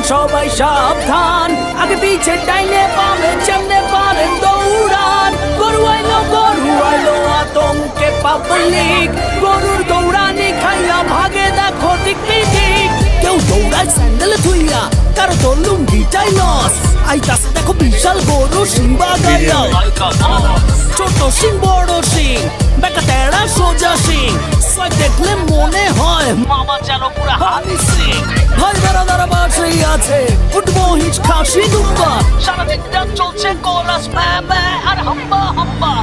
সবাই সাবধান, আগে পিছে ডাইনে বামে যেমনে পারেন দৌড়ান। গরু আইলো আতঙ্কে পাবলিক, গরুর দৌড়ানি খাইয়া ভাগে দেখো দিক বিদিক। কেউ দৌড়ায় স্যান্ডেলে থুইয়া, কারো তোর লুঙ্গিটাই লস। আইতাছে দেখো বিশাল গরু সিংবা গাইয়া, ছোট সিং বড় সিং, বেকা তেড়া সোজা সিং। সোয়াগ দেখলে মনে হয় মামা যেন পুরা হানি সিং। ভাই বেড়াদারা বাসেই আছে, উঠবো হিচ খাসি দুম্বা, সারা দিনটা চলছে কোরাস ম্যা ম্যা আর হাম্বা হাম্বা।